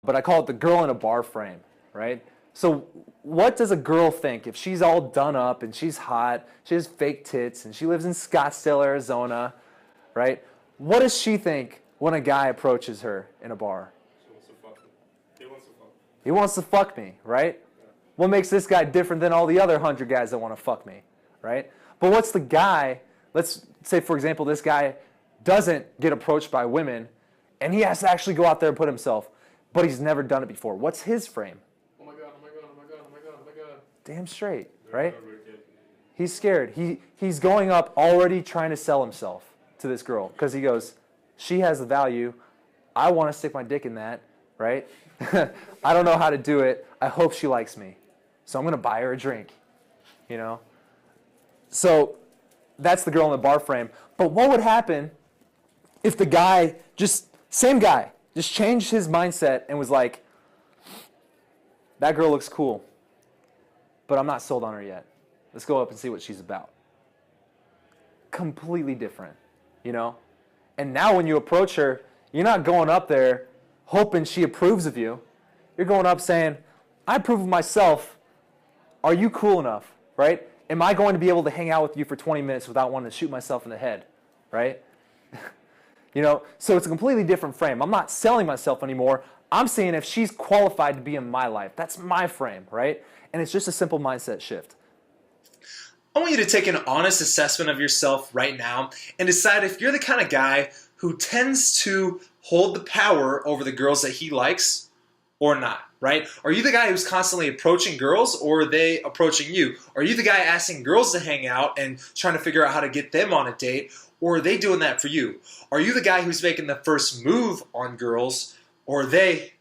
but I call it the girl in a bar frame, right? So what does a girl think if she's all done up and she's hot, she has fake tits, and she lives in Scottsdale, Arizona, right? What does she think when a guy approaches her in a bar? She wants to fuck me. He wants to fuck me. He wants to fuck me, right? Yeah. What makes this guy different than all the other 100 guys that want to fuck me, right? But what's the guy, let's say, for example, this guy doesn't get approached by women, and he has to actually go out there and put himself, but he's never done it before. What's his frame? Oh my god, oh my god, oh my god, oh my god, oh my god. Damn straight, right? He's scared. He's going up already trying to sell himself to this girl because he goes, she has the value. I want to stick my dick in that, right? I don't know how to do it. I hope she likes me. So I'm going to buy her a drink, you know? So that's the girl in the bar frame. But what would happen if the guy, same guy, just changed his mindset and was like, that girl looks cool, but I'm not sold on her yet. Let's go up and see what she's about. Completely different, you know? And now when you approach her, you're not going up there hoping she approves of you. You're going up saying, I approve of myself. Are you cool enough, right? Am I going to be able to hang out with you for 20 minutes without wanting to shoot myself in the head, right? You know, so it's a completely different frame. I'm not selling myself anymore. I'm seeing if she's qualified to be in my life. That's my frame, right? And it's just a simple mindset shift. I want you to take an honest assessment of yourself right now and decide if you're the kind of guy who tends to hold the power over the girls that he likes or not, right? Are you the guy who's constantly approaching girls, or are they approaching you? Are you the guy asking girls to hang out and trying to figure out how to get them on a date, or are they doing that for you? Are you the guy who's making the first move on girls, or are they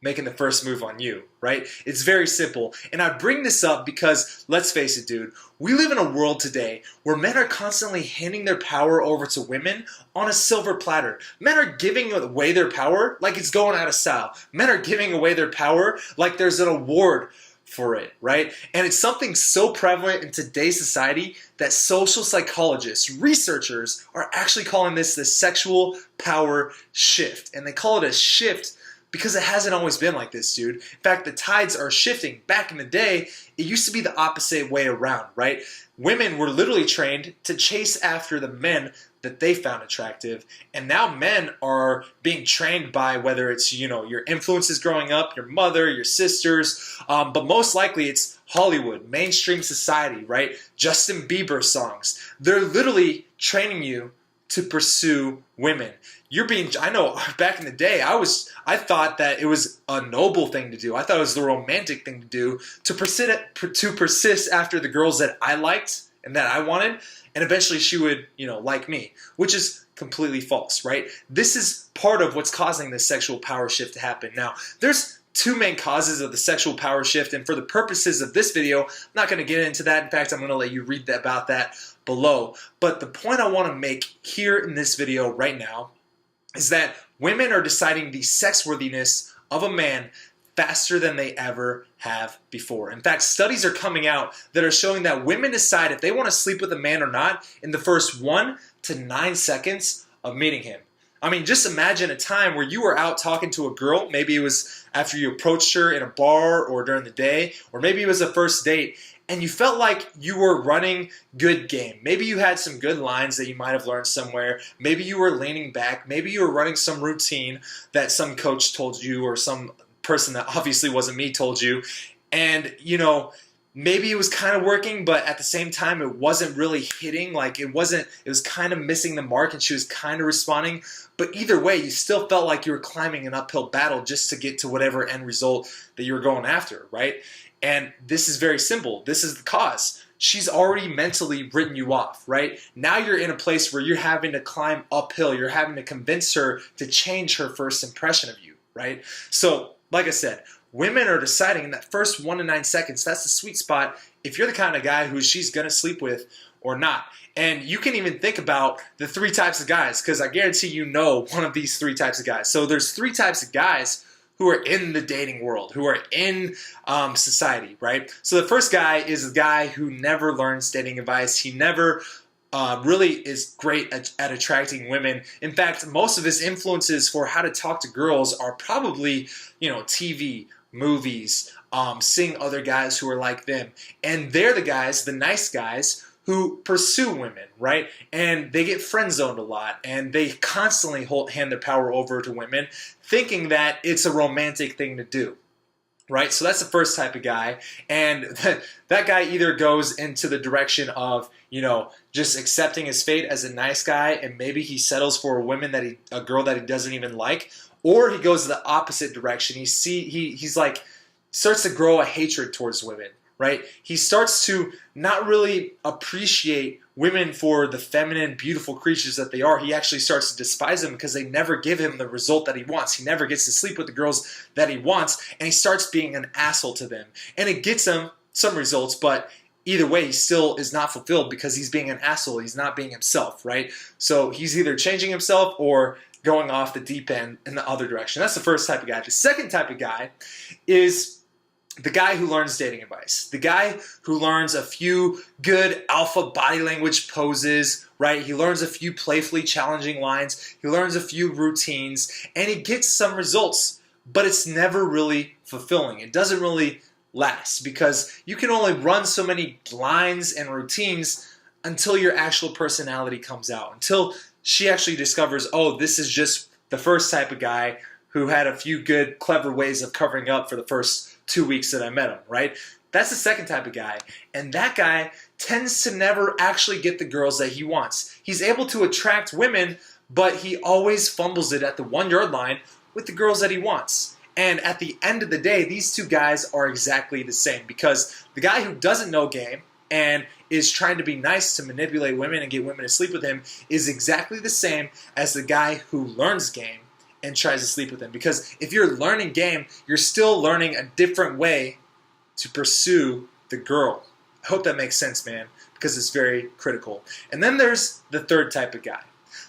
making the first move on you, right? It's very simple. And I bring this up because, let's face it, dude, we live in a world today where men are constantly handing their power over to women on a silver platter. Men are giving away their power like it's going out of style. Men are giving away their power like there's an award for it, right? And it's something so prevalent in today's society that social psychologists, researchers, are actually calling this the sexual power shift. And they call it a shift because it hasn't always been like this, dude. In fact, the tides are shifting. Back in the day, it used to be the opposite way around, right? Women were literally trained to chase after the men that they found attractive. And now men are being trained by, whether it's, you know, your influences growing up, your mother, your sisters, but most likely it's Hollywood, mainstream society, right? Justin Bieber songs. They're literally training you to pursue women. I know back in the day, I thought that it was a noble thing to do. I thought it was the romantic thing to do, to persist after the girls that I liked and that I wanted, and eventually she would, you know, like me, which is completely false, right? This is part of what's causing this sexual power shift to happen. Now, there's two main causes of the sexual power shift, and for the purposes of this video, I'm not going to get into that. In fact, I'm going to let you read about that below. But the point I want to make here in this video right now is that women are deciding the sexworthiness of a man faster than they ever have before. In fact, studies are coming out that are showing that women decide if they want to sleep with a man or not in the first 1 to 9 seconds of meeting him. I mean, just imagine a time where you were out talking to a girl. Maybe it was after you approached her in a bar or during the day, or maybe it was a first date, and you felt like you were running good game. Maybe you had some good lines that you might have learned somewhere. Maybe you were leaning back. Maybe you were running some routine that some coach told you, or some person that obviously wasn't me told you. And, you know, maybe it was kind of working, but at the same time, it wasn't really hitting. Like it was kind of missing the mark, and she was kind of responding. But either way, you still felt like you were climbing an uphill battle just to get to whatever end result that you were going after, right? And this is very simple. This is the cause. She's already mentally written you off, right? Now you're in a place where you're having to climb uphill. You're having to convince her to change her first impression of you, right? So, like I said, women are deciding in that first 1 to 9 seconds, that's the sweet spot, if you're the kind of guy who she's going to sleep with or not. And you can even think about the 3 types of guys, because I guarantee you know one of these 3 types of guys. So there's 3 types of guys who are in the dating world, who are in society, right? So the first guy is a guy who never learns dating advice. He never really is great at attracting women. In fact, most of his influences for how to talk to girls are probably, TV, movies, seeing other guys who are like them. And they're the guys, the nice guys, who pursue women, right? And they get friend zoned a lot, and they constantly hand their power over to women, thinking that it's a romantic thing to do. Right, so that's the first type of guy, and that guy either goes into the direction of just accepting his fate as a nice guy, and maybe he settles for a girl that he doesn't even like, or he goes the opposite direction. He's like starts to grow a hatred towards women. Right, he starts to not really appreciate women for the feminine, beautiful creatures that they are. He actually starts to despise them because they never give him the result that he wants. He never gets to sleep with the girls that he wants, and he starts being an asshole to them. And it gets him some results, but either way, he still is not fulfilled because he's being an asshole. He's not being himself, right? So he's either changing himself or going off the deep end in the other direction. That's the first type of guy. The second type of guy is the guy who learns dating advice, the guy who learns a few good alpha body language poses, right? He learns a few playfully challenging lines, he learns a few routines, and he gets some results, but it's never really fulfilling. It doesn't really last because you can only run so many lines and routines until your actual personality comes out, until she actually discovers, oh, this is just the first type of guy who had a few good, clever ways of covering up for the first 2 weeks that I met him, right? That's the second type of guy. And that guy tends to never actually get the girls that he wants. He's able to attract women, but he always fumbles it at the 1-yard line with the girls that he wants. And at the end of the day, these two guys are exactly the same because the guy who doesn't know game and is trying to be nice to manipulate women and get women to sleep with him is exactly the same as the guy who learns game and tries to sleep with them. Because if you're learning game, you're still learning a different way to pursue the girl. I hope that makes sense, man, because it's very critical. And then there's the third type of guy.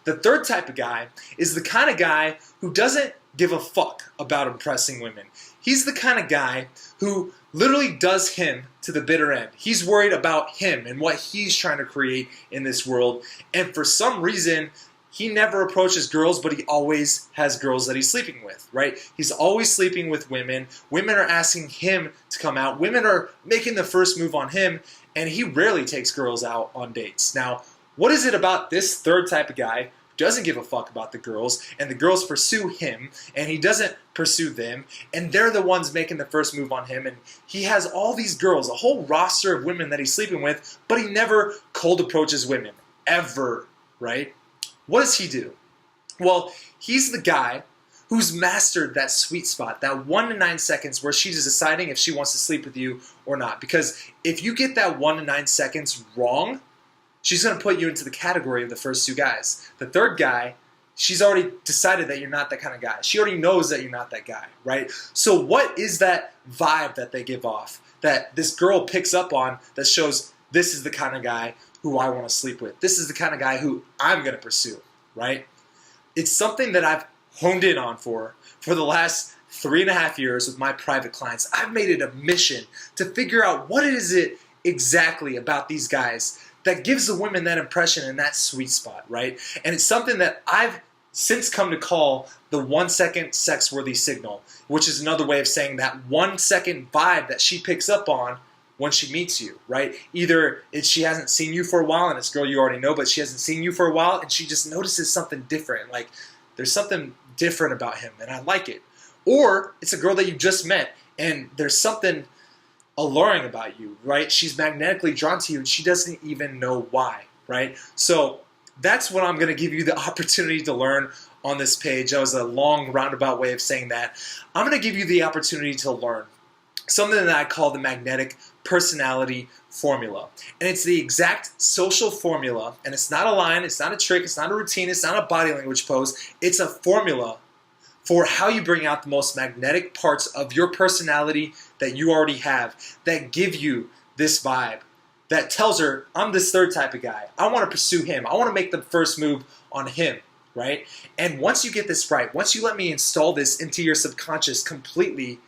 The third type of guy is the kind of guy who doesn't give a fuck about impressing women. He's the kind of guy who literally does him to the bitter end. He's worried about him and what he's trying to create in this world. And for some reason, he never approaches girls, but he always has girls that he's sleeping with, right? He's always sleeping with women. Women are asking him to come out. Women are making the first move on him, and he rarely takes girls out on dates. Now, what is it about this third type of guy who doesn't give a fuck about the girls, and the girls pursue him, and he doesn't pursue them, and they're the ones making the first move on him, and he has all these girls, a whole roster of women that he's sleeping with, but he never cold approaches women, ever, right? What does he do? Well, he's the guy who's mastered that sweet spot, that 1 to 9 seconds where she's deciding if she wants to sleep with you or not. Because if you get that 1 to 9 seconds wrong, she's going to put you into the category of the first two guys. The third guy, she's already decided that you're not that kind of guy. She already knows that you're not that guy, right? So what is that vibe that they give off, that this girl picks up on that shows this is the kind of guy who I want to sleep with. This is the kind of guy who I'm going to pursue, right? It's something that I've honed in on for the last 3.5 years with my private clients. I've made it a mission to figure out what is it exactly about these guys that gives the women that impression and that sweet spot, right? And it's something that I've since come to call the 1 second sex-worthy signal, which is another way of saying that 1 second vibe that she picks up on when she meets you, right? Either she hasn't seen you for a while and it's a girl you already know, but she hasn't seen you for a while and she just notices something different. Like, there's something different about him and I like it. Or it's a girl that you just met and there's something alluring about you, right? She's magnetically drawn to you and she doesn't even know why, right? So that's what I'm going to give you the opportunity to learn on this page. That was a long roundabout way of saying that. I'm going to give you the opportunity to learn something that I call the magnetic personality formula. And it's the exact social formula, and it's not a line, it's not a trick, it's not a routine, it's not a body language pose. It's a formula for how you bring out the most magnetic parts of your personality that you already have, that give you this vibe, that tells her, I'm this third type of guy. I want to pursue him. I want to make the first move on him, right? And once you get this right, once you let me install this into your subconscious completely,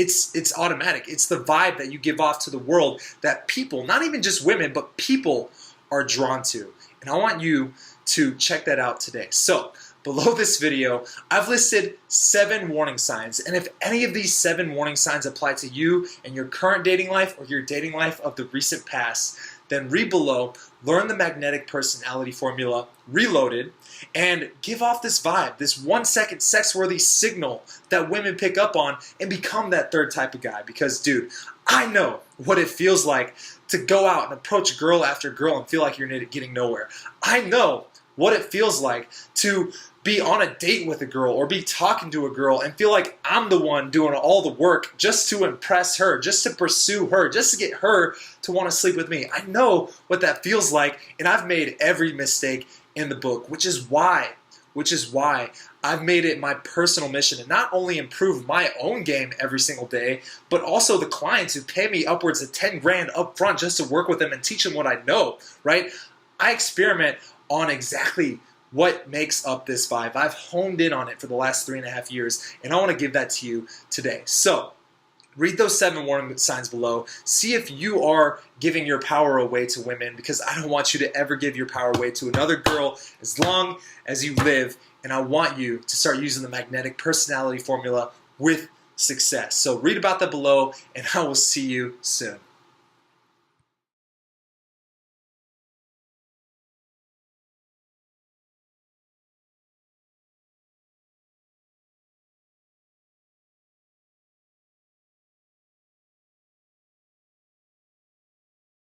it's automatic. It's the vibe that you give off to the world that people, not even just women, but people are drawn to. And I want you to check that out today. So below this video, I've listed 7 warning signs. And if any of these 7 warning signs apply to you and your current dating life or your dating life of the recent past, then read below, learn the magnetic personality formula, reloaded, and give off this vibe, this 1-second sex-worthy signal that women pick up on and become that third type of guy. Because, dude, I know what it feels like to go out and approach girl after girl and feel like you're getting nowhere. I know what it feels like to be on a date with a girl or be talking to a girl and feel like I'm the one doing all the work just to impress her, just to pursue her, just to get her to want to sleep with me. I know what that feels like, and I've made every mistake in the book, which is why I've made it my personal mission to not only improve my own game every single day, but also the clients who pay me upwards of 10 grand up front just to work with them and teach them what I know, right? I experiment on exactly what makes up this vibe. I've honed in on it for the last 3.5 years, and I want to give that to you today. So read those 7 warning signs below. See if you are giving your power away to women, because I don't want you to ever give your power away to another girl as long as you live, and I want you to start using the magnetic personality formula with success. So read about that below, and I will see you soon.